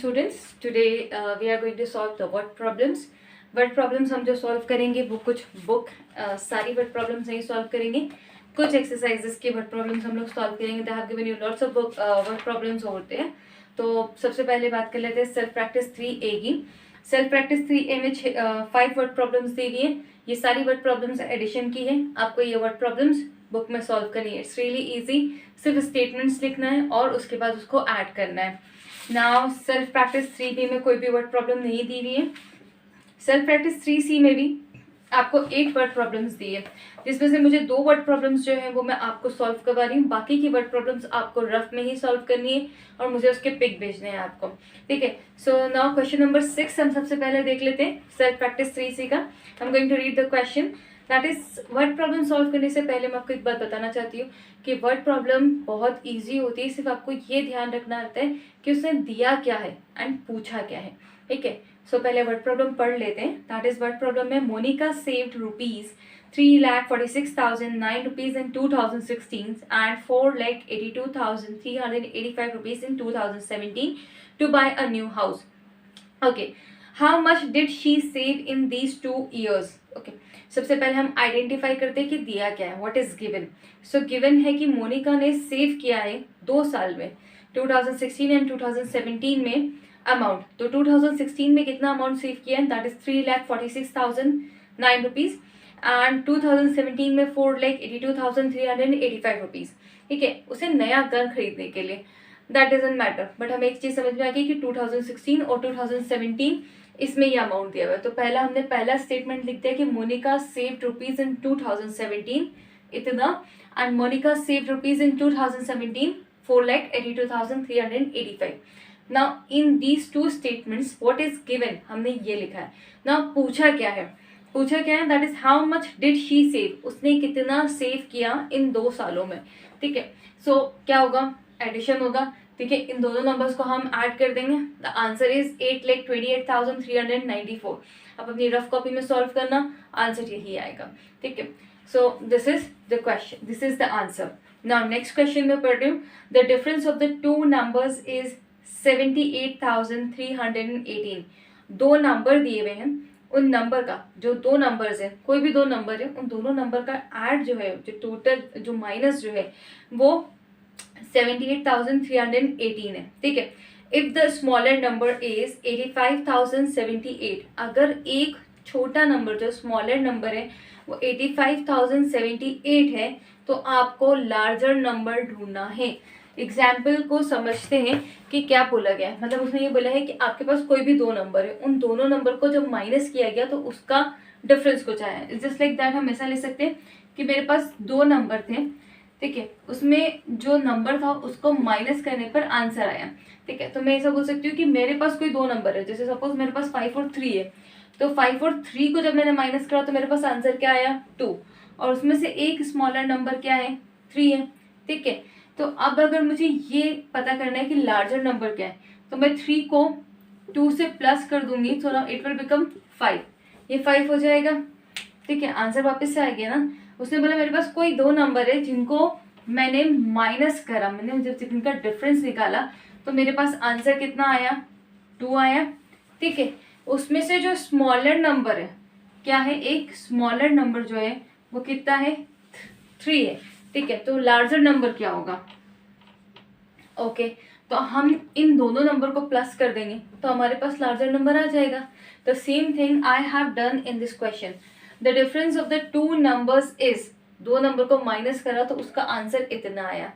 students. Today we are going to solve the word problems. Word problems हम जो solve करेंगे वो कुछ सारी वर्ड प्रॉब्लम्स नहीं सॉल्व करेंगे, कुछ एक्सरसाइजेस के वर्ड प्रॉब्लम्स हम लोग सॉल्व करेंगे. They have given you lots of word problems होते हैं. तो सबसे पहले बात कर लेते हैं सेल्फ प्रैक्टिस 3A की. सेल्फ प्रैक्टिस 3A में 5 वर्ड प्रॉब्लम्स दी गई है. ये सारी वर्ड प्रॉब्लम्स एडिशन की है. आपको ये वर्ड प्रॉब्लम्स बुक में सॉल्व करनी है. It's really easy. सिर्फ स्टेटमेंट्स लिखना है और उसके बाद उसको ऐड करना है. नाउ सेल्फ प्रैक्टिस 3B में कोई भी वर्ड प्रॉब्लम नहीं दी हुई है. सेल्फ प्रैक्टिस 3C में भी आपको 8 वर्ड प्रॉब्लम्स दी है, जिसमें से मुझे 2 वर्ड प्रॉब्लम्स जो है वो मैं आपको सॉल्व करवा रही हूँ. बाकी की वर्ड प्रॉब्लम्स आपको रफ में ही सॉल्व करनी है और मुझे उसके पिक भेजने हैं आपको. ठीक है. सो नाउ क्वेश्चन नंबर 6 हम सबसे पहले देख लेते हैं सेल्फ प्रैक्टिस 3C का. I am going to read the question. That is word problem solve करने से पहले मैं आपको एक बात बताना चाहती हूँ कि वर्ड प्रॉब्लम बहुत ईजी होती है. सिर्फ आपको ये ध्यान रखना रहता है कि उसने दिया क्या है एंड पूछा क्या है. ठीक है. सो पहले वर्ड प्रॉब्लम पढ़ लेते हैं. दैट इज वर्ड प्रॉब्लम में Monika saved ₹3,46,009 in 2016 and ₹4,82,385 in 2017 to buy a new house. Okay. How much did she save in these 2 years? Okay. सबसे पहले हम आइडेंटिफाई करते हैं कि दिया क्या है. What is given? So given है कि मोनिका ने सेव किया है 2 साल में, 2016 एंड 2017 में अमाउंट. तो 2016 में कितना अमाउंट सेव किया है? दैट इज ₹3,46,009 एंड 2017 में ₹4,82,385. ठीक है. उसे नया घर खरीदने के लिए. दैट डजंट मैटर, बट हमें एक चीज समझ में आ गई कि 2016 और 2017 इसमें ये अमाउंट दिया हुआ है. तो हमने पहला स्टेटमेंट लिख दिया कि मोनिका सेव्ड रुपीज इन 2017 इतना and Monica saved rupees in 2017 ₹4,82,385. Now in these 2 statements what is given, हमने ये लिखा है. नाउ पूछा क्या है? That is how much did she save, उसने कितना सेव किया इन 2 सालों में. ठीक है. सो क्या होगा? एडिशन होगा. ठीक है. इन दोनों नंबर्स को हम ऐड कर देंगे. The answer is 8,28,394. अब अपनी रफ कॉपी में सॉल्व करना, आंसर यही आएगा. ठीक है. So this is the question, this is the answer. Now next question में पढ़ रही हूँ. The difference of the 2 numbers is 78,318. 2 number दिए हुए हैं. उन नंबर का जो 2 नंबर्स है, कोई भी 2 नंबर है, उन दोनों नंबर का ऐड जो है, जो टोटल जो माइनस जो है वो 78,318 है. ठीक है. If the smaller number is 85,078, अगर एक छोटा नंबर जो स्मॉलर नंबर है वो 85,078 है तो आपको लार्जर नंबर ढूंढना है. एग्जाम्पल को समझते हैं कि क्या बोला गया है. मतलब उसने ये बोला है कि आपके पास कोई भी 2 नंबर है, उन दोनों नंबर को जब माइनस किया गया तो उसका डिफरेंस कुछ आया. जस्ट लाइक दैट हम ऐसा ले सकते हैं कि मेरे पास 2 नंबर थे. ठीक है. उसमें जो नंबर था उसको माइनस करने पर आंसर आया. ठीक है. तो मैं ऐसा बोल सकती हूँ कि मेरे पास कोई 2 नंबर है. जैसे सपोज मेरे पास 5 और 3 है, तो 5 और 3 को जब मैंने माइनस करा तो मेरे पास आंसर क्या आया? 2. और उसमें से एक स्मॉलर नंबर क्या है? 3 है. ठीक है. तो अब अगर मुझे ये पता करना है कि लार्जर नंबर क्या है, तो मैं 3 को 2 से प्लस कर दूंगी तो इट विल बिकम 5. ये 5 हो जाएगा. ठीक है. आंसर वापस से आ गया ना. उसने बोला मेरे पास कोई 2 नंबर है जिनको मैंने माइनस करा, मैंने जब जिनका डिफरेंस निकाला तो मेरे पास आंसर कितना आया? 2 आया. ठीक है. उसमें से जो स्मॉलर नंबर है क्या है? एक स्मॉलर नंबर जो है वो कितना है? 3 है. ठीक है. तो लार्जर नंबर क्या होगा? ओके. तो हम इन दोनों नंबर को प्लस कर देंगे तो हमारे पास लार्जर नंबर आ जाएगा. The same thing I have done in this question. The difference of the 2 numbers is, 2 number को माइनस करा तो उसका आंसर इतना आया.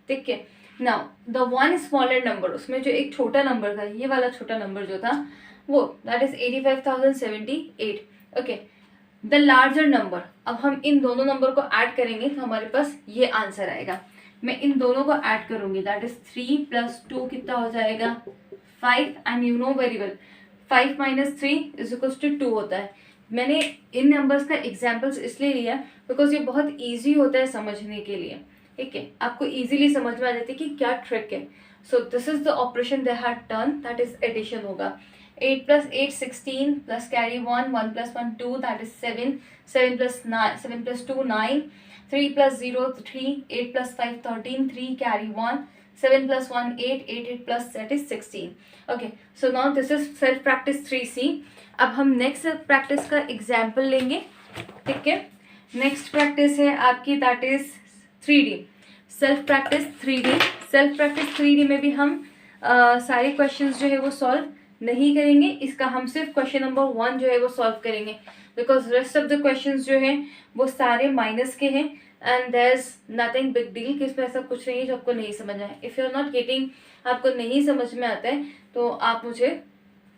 ठीक है. नाउ द 1 स्मॉलर नंबर, उसमें जो एक छोटा नंबर था, ये वाला छोटा नंबर जो था वो, that is 85,078. Okay. The larger number, अब हम इन दोनों नंबर को ऐड करेंगे तो हमारे पास ये आंसर आएगा. मैं इन दोनों को ऐड करूंगी. दैट इज 3 + 2 कितना हो जाएगा? 5. And you know very well 5 - 3 = 2 होता है. मैंने इन नंबर्स का एग्जाम्पल्स इसलिए लिया बिकॉज ये बहुत ईजी होता है समझने के लिए. ठीक है. आपको ईजिली समझ में आ जाती है कि क्या ट्रिक है. So this is the operation they had done. That is addition होगा. 8 + 8 16 plus carry 1 1 + 1 2, that is 7 7 + 9 7 + 2 9 3 + 0 3 8 + 5 13 3 carry 1 7 plus 1 8, 8 plus that is 16. Okay, so now this is self practice 3C. अब हम नेक्स्ट प्रैक्टिस का example लेंगे, ठीक है. Next practice है आपकी that is 3D, self practice 3D. Self practice 3D में भी हम सारे क्वेश्चंस जो है वो सॉल्व नहीं करेंगे. इसका हम सिर्फ क्वेश्चन नंबर 1 जो है वो सॉल्व करेंगे, because rest of the questions जो हैं वो सारे माइनस के हैं and there is nothing big deal कि इसमें ऐसा कुछ नहीं है जो आपको नहीं समझ आए. If you are not getting, आपको नहीं समझ में आता है तो आप मुझे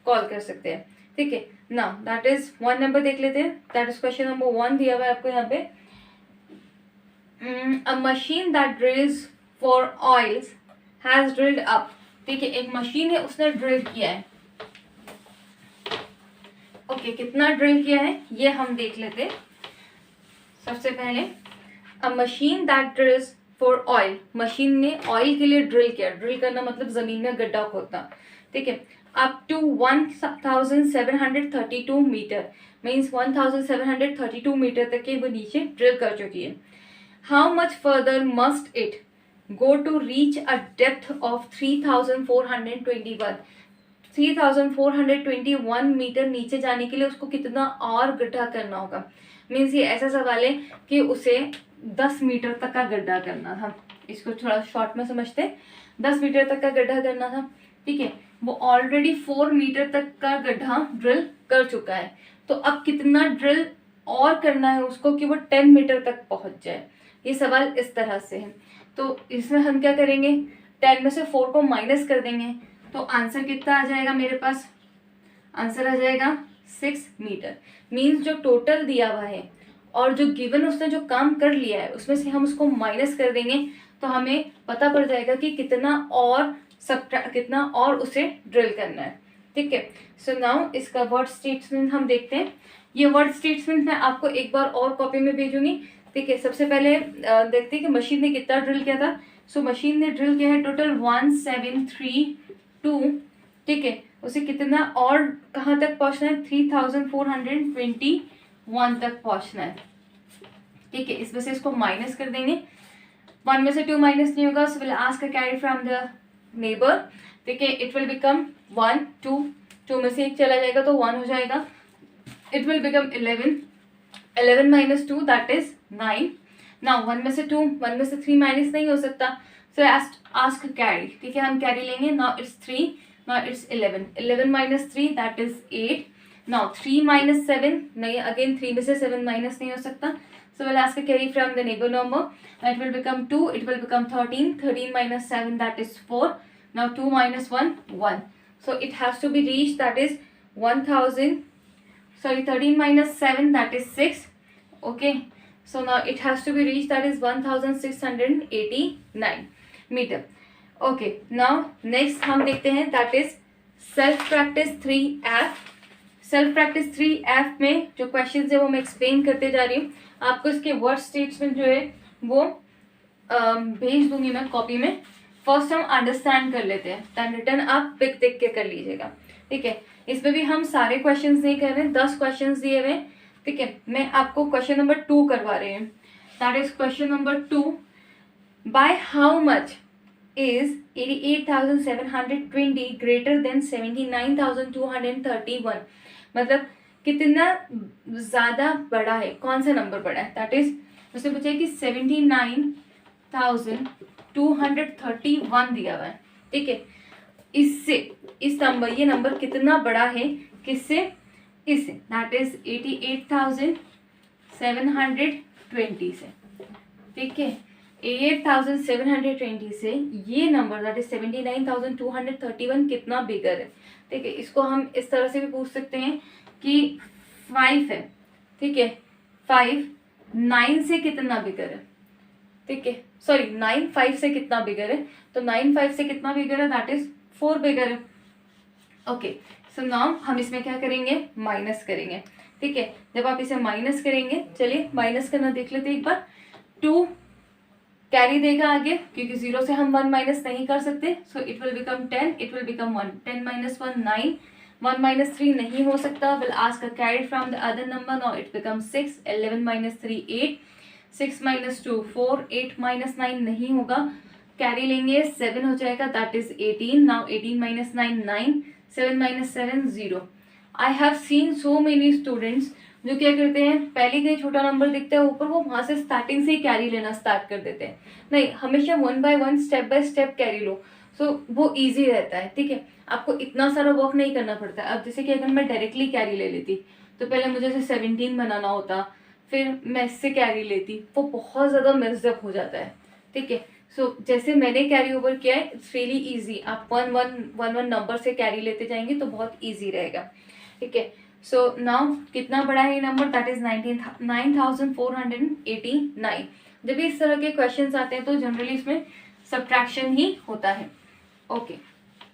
कॉल कर सकते हैं, ठीक है. नाउ दैट इज 1 नंबर देख लेते हैं. दैट इज क्वेश्चन नंबर 1 दिया हुआ है आपको यहाँ पे. अ machine that drills for oils has drilled up. ठीक है, एक मशीन है उसने ड्रिल किया है. ओके, कितना ड्रिल किया है ये हम देख लेते हैं. सबसे पहले अ machine that drills for oil, machine ने ऑयल के लिए ड्रिल किया. ड्रिल करना मतलब जमीन में गड्ढा खोदना, ठीक है. Up to 1732 meter means 1732 meter तक के वो नीचे ड्रिल कर चुकी है. How much further must it go to reach a depth of 3421. 3421 meter नीचे जाने के लिए उसको कितना और गड्ढा करना होगा. मीन्स ये ऐसा सवाल है कि उसे 10 मीटर तक का गड्ढा करना था. इसको थोड़ा शॉर्ट में समझते हैं. 10 मीटर तक का गड्ढा करना था, ठीक है. वो ऑलरेडी 4 मीटर तक का गड्ढा ड्रिल कर चुका है. तो अब कितना ड्रिल और करना है उसको कि वो 10 मीटर तक पहुंच जाए. ये सवाल इस तरह से है. तो इसमें हम क्या करेंगे, 10 में से 4 को माइनस कर देंगे. तो आंसर कितना आ जाएगा मेरे पास, आंसर आ जाएगा 6 मीटर. मीन्स जो टोटल दिया हुआ है और जो गिवन उसने जो काम कर लिया है उसमें से हम उसको माइनस कर देंगे तो हमें पता पड़ जाएगा कि कितना और उसे ड्रिल करना है, ठीक है. सो नाउ इसका वर्ड स्टेटमेंट हम देखते हैं. ये वर्ड स्टेटमेंट मैं आपको एक बार और कॉपी में भेजूंगी, ठीक है. सबसे पहले देखते हैं कि मशीन ने कितना ड्रिल किया था. सो मशीन ने ड्रिल किया है टोटल 1732, ठीक है. उसे कितना और कहाँ तक पहुँचना है, 3421 तक पहुँचना है, ठीक है. इसमें से इसको माइनस कर देंगे. 1 में से 2 माइनस नहीं होगा, so will ask a carry from the neighbour, ठीक है. इट विल बिकम 1 2, 2 में से 1 चला जाएगा तो 1 हो जाएगा. It will become 11, 11 minus 2 that is 9. Now 1 में से 2, 1 में से 3 माइनस नहीं हो सकता, सो आस्क कैरी, ठीक है. हम कैरी लेंगे. Now it's 3, now it's 11, 11 minus 3 that is 8. Now 3 minus 7 नहीं, अगेन 3 में से 7 माइनस नहीं हो सकता, so we'll ask a carry from the neighbor number. It will become 2, it will become 13, 13 minus 7 that is 4. Now 2 minus 1 1, so it has to be reached that is 13 minus 7 that is 6, okay. So now it has to be reached that is 1689 meter. Okay, now next हम देखते हैं that is self practice 3F. Self practice 3F में जो question है वो मैं explain करते जा रही हूँ. आपको इसके वर्ड स्टेटमेंट जो है वो भेज दूंगी मैं कॉपी में. फर्स्ट हम अंडरस्टैंड कर लेते हैं, देन रिटर्न आप पिक देख के कर लीजिएगा, ठीक है. इसमें भी हम सारे क्वेश्चंस नहीं कर रहे हैं, 10 क्वेश्चंस दिए हुए, ठीक है. मैं आपको क्वेश्चन नंबर 2 करवा रही हूँ. That is question number 2. By how much is 88,720 greater than 79,231. मतलब कितना ज्यादा बड़ा है, कौन सा नंबर बड़ा है. दैट इज मुझसे पूछा है कि 79,231 दिया हुआ है, ठीक है. इससे इस नंबर, ये नंबर कितना बड़ा है किससे, इससे. दैट इज 88,720 से, ठीक है. 88,720 से ये नंबर दैट इज 79,231 कितना बिगर है, ठीक है. इसको हम इस तरह से भी पूछ सकते हैं कि 5 है, ठीक है. 5 9 से कितना बिगर है, ठीक है. सॉरी 9 5 से कितना बिगर है, तो 9 5 से कितना बिगर है, दैट इज 4 बिगर है. ओके, सो नाउ हम इसमें क्या करेंगे, माइनस करेंगे, ठीक है. जब आप इसे माइनस करेंगे, चलिए माइनस करना देख लेते एक बार. 2 कैरी देगा आगे क्योंकि 0 से हम 1 माइनस नहीं कर सकते, so it will become 10, it will become 1. 10 minus 1 9, 1 minus 3 नहीं हो सकता, will ask a carry from the other number. Now it become 6, 11 minus 3 8, 6 minus 2 4, 8 minus 9 नहीं होगा, कैरी लेंगे 7 हो जाएगा, that is 18. Now 18 minus 9 9, 7 minus 7 0. I have seen so many students जो क्या करते हैं, पहले कहीं छोटा नंबर दिखता है ऊपर, वो वहां से स्टार्टिंग से ही कैरी लेना स्टार्ट कर देते हैं. नहीं, हमेशा 1 by 1 step by step carry लो. सो वो इजी रहता है. ठीक है, आपको इतना सारा वर्क नहीं करना पड़ता. अब जैसे कि अगर मैं डायरेक्टली कैरी ले लेती तो पहले मुझे 17 बनाना होता, फिर मैं इससे कैरी लेती, वो बहुत ज़्यादा मिक्सअप हो जाता है. ठीक है, सो जैसे मैंने कैरी ओवर किया है, इट्स रियली ईजी. आप 1 नंबर से कैरी लेते जाएंगे तो बहुत ईजी रहेगा. ठीक है, सो नाउ कितना बड़ा है ये नंबर, दैट इज 9489. जब भी इस तरह के क्वेश्चंस आते हैं तो जनरली इसमें सब्ट्रैक्शन ही होता है. ओके